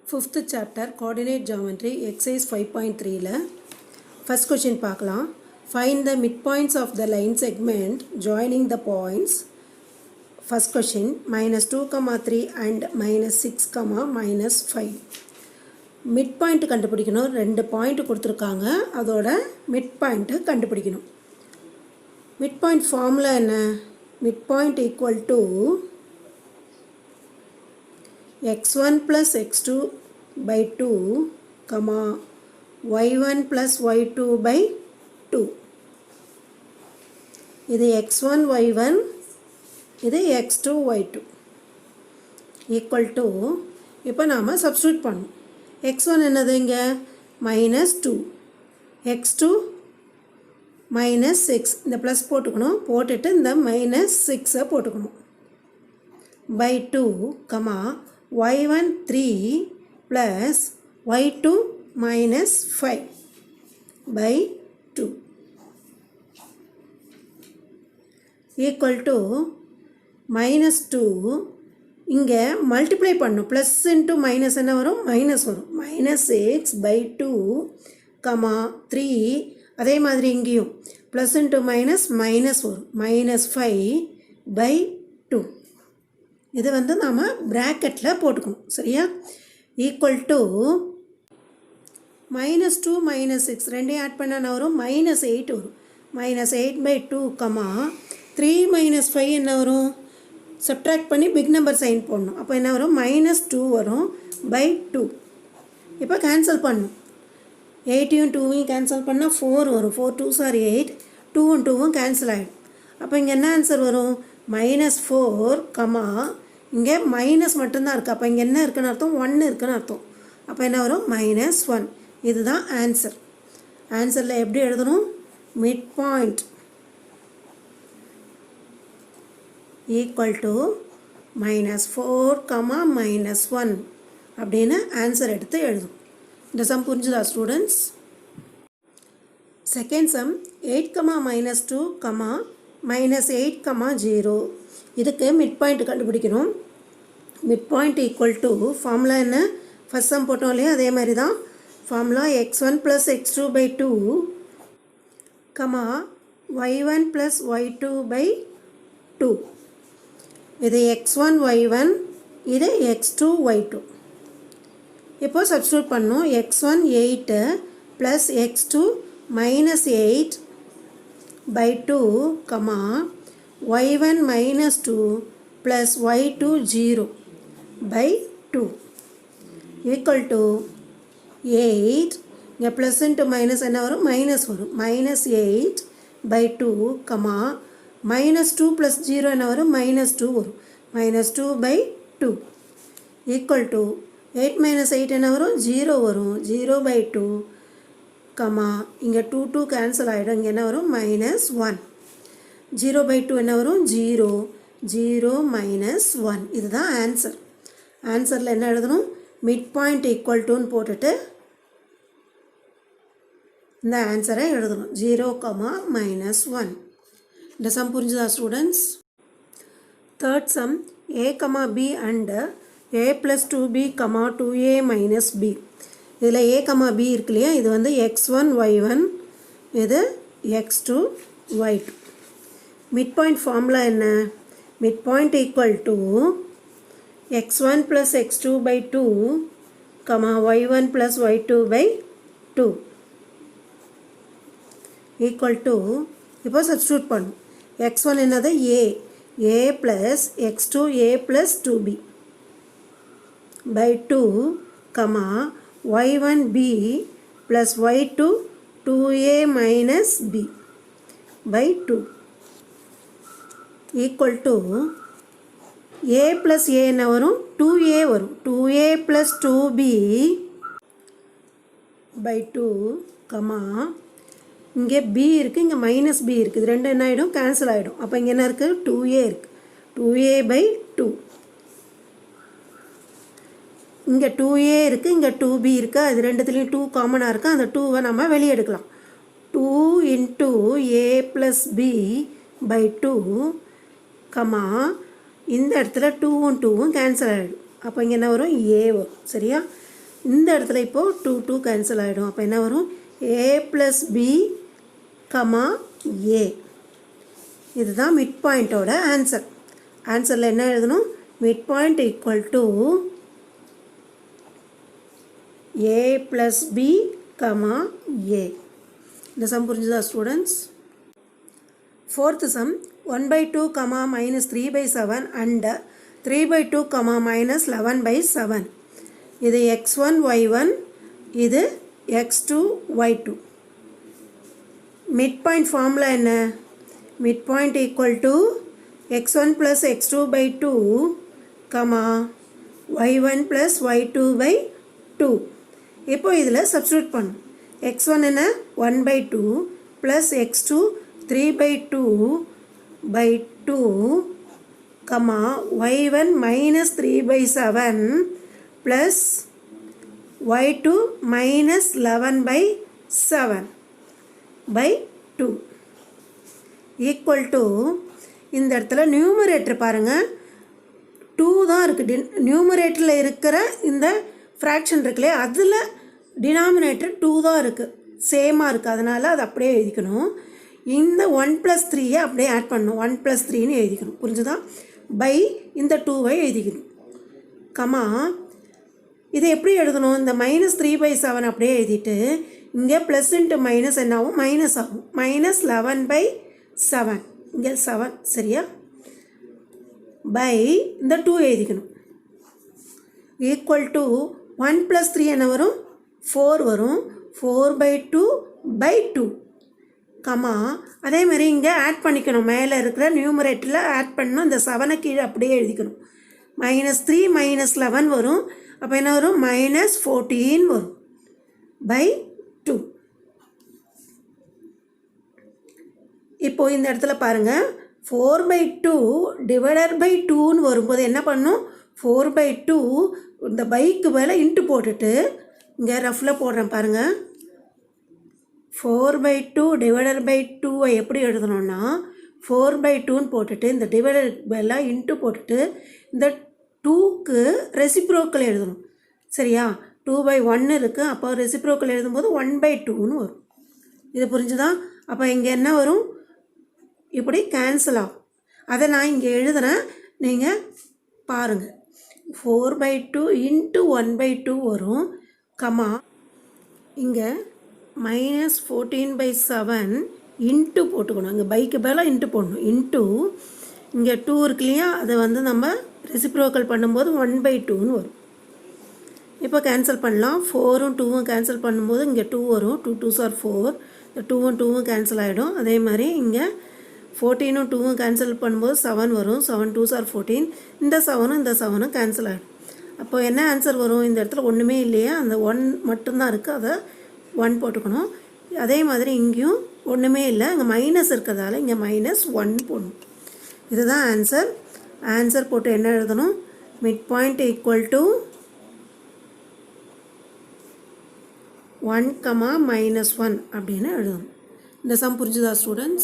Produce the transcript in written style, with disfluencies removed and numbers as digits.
Fifth chapter coordinate geometry exercise 5.3 first question பார்க்கலாம். Find the midpoints of the line segment joining the points. First question -2, 3 and -6, -5. midpoint கண்டுபிடிக்கணும். ரெண்டு point கொடுத்திருக்காங்க. அதோட midpoint கண்டுபிடிக்கணும். midpoint formula என்ன? midpoint equal to x1 plus x2 by 2, y1 plus y2 by 2. இது x1 y1, இது x2 y2 equal to, இப்போ நாம substitute பண்ணும். x1 என்னது இங்க -2, x2 -6, இந்த plus போட்டுக்கணும், போட்டுட்டு இந்த -6 போட்டுக்கணும் by 2, y1 3 plus y2 -5 by 2 equal to -2. இங்கே மல்டிப்ளை பண்ணும், ப்ளஸ் இன்ட்டு மைனஸ் என்ன வரும், மைனஸ் வரும். -6 by 2, 3, அதே மாதிரி இங்கேயும் ப்ளஸ் இன்ட்டு மைனஸ் மைனஸ் வரும், -5 by 2. இது வந்து நாம் ப்ராக்கெட்டில் போட்டுக்கணும், சரியா? ஈக்குவல் டு -2 -6 ரெண்டையும் ஆட் பண்ணால் வரும் -8 வரும். -8 by 2, 3 -5 என்ன வரும், சப்ட்ராக்ட் பண்ணி பிக் நம்பர் சைன் போடணும். அப்போ என்ன வரும், -2 வரும் by 2. இப்போ கேன்சல் பண்ணணும், 8யும் 2வையும் கேன்சல் பண்ணால் 4 வரும். 4 2s are 8, 2வும் 2வும் கேன்சல் ஆகிடும். அப்போ இங்கே என்ன ஆன்சர் வரும், -4, இங்கே மைனஸ் மட்டும்தான் இருக்குது. அப்போ இங்கே என்ன இருக்குன்னு அர்த்தம், 1 இருக்குன்னு அர்த்தம். அப்போ என்ன வரும், -1. இதுதான் ஆன்சர். ஆன்சரில் எப்படி எழுதணும், மிட் பாயிண்ட் ஈக்குவல் டு -4, -1 அப்படின்னு ஆன்சர் எடுத்து எழுதும். இந்த சம் புரிஞ்சுதா ஸ்டூடெண்ட்ஸ்? Second sum 8, -2, -8, 0. இதுக்கு மிட் பாயிண்ட் கண்டுபிடிக்கணும். Mid point equal to formula என்ன, ஃபஸ்ட் சம் போட்டோம் இல்லையா, அதே மாதிரி தான் formula. x1 plus x2 by 2, y1 plus y2 by 2. இது x1 y1, இது x2 y2. இப்போ சப்ஸ்டியூட் பண்ணோம். x1 8 plus x2 -8 by 2, y1 -2 plus y2 0 by 2 equal to 8. இங்கே ப்ளஸ் இன்ட்டு மைனஸ் என்ன வரும், மைனஸ் வரும். -8 by 2, -2 plus 0 என்ன வரும், -2 வரும். -2 by 2 equal to 8 - 8 என்ன வரும், 0 வரும். 0 by 2, இங்கே 2 2 கேன்சல் ஆகிடும். இங்கே என்ன வரும், -1. 0 by 2 என்ன வரும், 0, 0 -1. இதுதான் ஆன்சர். ஆன்சரில் என்ன எழுதணும், மிட் பாயிண்ட் ஈக்குவல் டுன்னு போட்டுட்டு இந்த ஆன்சரை எழுதணும், 0, -1. இந்த சம் புரிஞ்சுதா students? Third sum a, b and a plus 2b, 2a minus b. இதில் a, b இருக்கு இல்லையா, இது வந்து x1 y1, இது x2 y2. Mid point formula என்ன, mid point equal to x1 plus x2 by 2, y1 plus y2 by 2 equal to, இப்போ substitute பண்ணும். x1 என்னது a plus x2 a plus 2b by 2, y1 b plus y2 2a minus b by 2 equal to, a plus a என்ன வரும், 2a வரும். 2a plus 2b by 2, இங்கே b இருக்குது, இங்கே -b இருக்குது. இது ரெண்டு என்ன ஆகிடும், கேன்சல் ஆகிடும். அப்போ இங்கே என்ன இருக்குது, 2a இருக்குது. 2a by 2. இங்கே 2a இருக்குது, இங்கே 2b இருக்குது. அது ரெண்டுத்துலேயும் 2 காமனாக இருக்குது. அந்த 2வை நம்ம வெளியே எடுக்கலாம். 2 into a plus b by 2, இந்த இடத்துல 2வும் 2வும் கேன்சல் ஆகிடும். அப்போ இங்கே என்ன வரும், a வரும், சரியா? இந்த இடத்துல இப்போது 2 2 கேன்சல் ஆகிடும். அப்போ என்ன வரும்? a + b, a. இதுதான் மிட் பாயிண்ட்டோட ஆன்சர். ஆன்சரில் என்ன எழுதணும்? Mid point equal to a + b, a. இந்த சம் புரிஞ்சுதா ஸ்டூடெண்ட்ஸ்? Fourth some 1/2, -3/7 and 3/2, -11/7. இது x1 y1, இது x2 y2. Mid point formula என்ன? Mid point equal to x1 + x2/2, y1 + y2/2. இப்போ இதில் சப்ஸ்டியூட் பண்ணும். x1 என்ன? 1/2 + x2 3/2/2, y1 -3/7 + y2 -11/7/2 equal to, இந்த இடத்துல நியூமரேட்டர் பாருங்கள் 2 தான் இருக்குது. நியூமரேட்டரில் இருக்கிற இந்த ஃப்ராக்ஷன் இருக்குல்லையே, அதில் டினாமினேட்டர் 2 தான் இருக்குது, சேமாக இருக்குது. அதனால் அது அப்படியே எழுதிக்கணும். இந்த 1 + 3 அப்படியே ஆட் பண்ணணும். 1 + 3ன்னு எழுதிக்கணும். புரிஞ்சுதா? பை இந்த 2 எழுதிக்கணும். இதை எப்படி எழுதணும்? இந்த -3/7 அப்படியே எழுதிட்டு இங்கே ப்ளஸ் இன்ட்டு மைனஸ் என்ன ஆகும்? மைனஸ் ஆகும். -11/7, இங்கே 7, சரியா? பை இந்த 2 எழுதிக்கணும். ஈக்குவல் டு 1 + 3 என்ன வரும்? 4 வரும். 4/2/2, அதே மாதிரி இங்கே ஆட் பண்ணிக்கணும். மேலே இருக்கிற நியூமரேட்டரில் ஆட் பண்ணணும். இந்த 7 கீழே அப்படியே எழுதிக்கணும். -3 -11 வரும். அப்போ என்ன வரும்? -14 வரும் பை 2. இப்போது இந்த இடத்துல பாருங்கள், 4/2 / 2ன்னு வரும்போது என்ன பண்ணும்? 4/2 இந்த பைக்கு மேலே இன்ட்டு போட்டுட்டு இங்கே ரஃபில் போடுறேன் பாருங்கள். 4/2 / 2 எப்படி எழுதணும்னா 4/2ன்னு போட்டுட்டு இந்த டிவைடர் மேலே இன்ட்டு போட்டுட்டு இந்த 2க்கு ரெசிப்ரோக்கல் எழுதணும். சரியா? 2/1 இருக்குது. அப்போ ரெசிப்ரோக்கல் எழுதும்போது 1/2ன்னு வரும். இது புரிஞ்சுதா? அப்போ இங்கே என்ன வரும்? இப்படி கேன்சல் ஆகும். அதை நான் இங்கே எழுதுகிறேன், நீங்கள் பாருங்கள். 4/2 × 1/2 வரும். இங்கே -14/7 இன்ட்டு போட்டுக்கணும். இங்கே பைக்கு மேலே இன்ட்டு போடணும். இன்ட்டு இங்கே 2 இருக்கு இல்லையா, அதை நம்ம ரெசிப்ரோக்கல் பண்ணும்போது 1/2ன்னு வரும். இப்போ கேன்சல் பண்ணலாம். 4ம் 2ம் கேன்சல் பண்ணும்போது இங்கே 2 வரும். 2 2s are 4. இந்த 2ம் 2ம் கேன்சல் ஆகிடும். அதே மாதிரி இங்கே 14ம் 2ம் கேன்சல் பண்ணும்போது 7 வரும். 7 2s are 14. இந்த 7ம் இந்த 7ம் கேன்சல் ஆகிடும். அப்போ என்ன ஆன்சர் வரும்? இந்த இடத்துல ஒன்றுமே இல்லையா, அந்த 1 மட்டும்தான் இருக்குது, அதை 1 போட்டுக்கணும். அதே மாதிரி இங்கேயும் ஒன்றுமே இல்லை, இங்கே மைனஸ் இருக்கிறதால இங்கே -1 போடணும். இதுதான் ஆன்சர். ஆன்சர் போட்டு என்ன எழுதணும்? மிட் பாயிண்ட் ஈக்குவல் டு 1, -1 அப்படின்னு எழுதணும். இந்த சம் புரிஞ்சுதா ஸ்டூடெண்ட்ஸ்?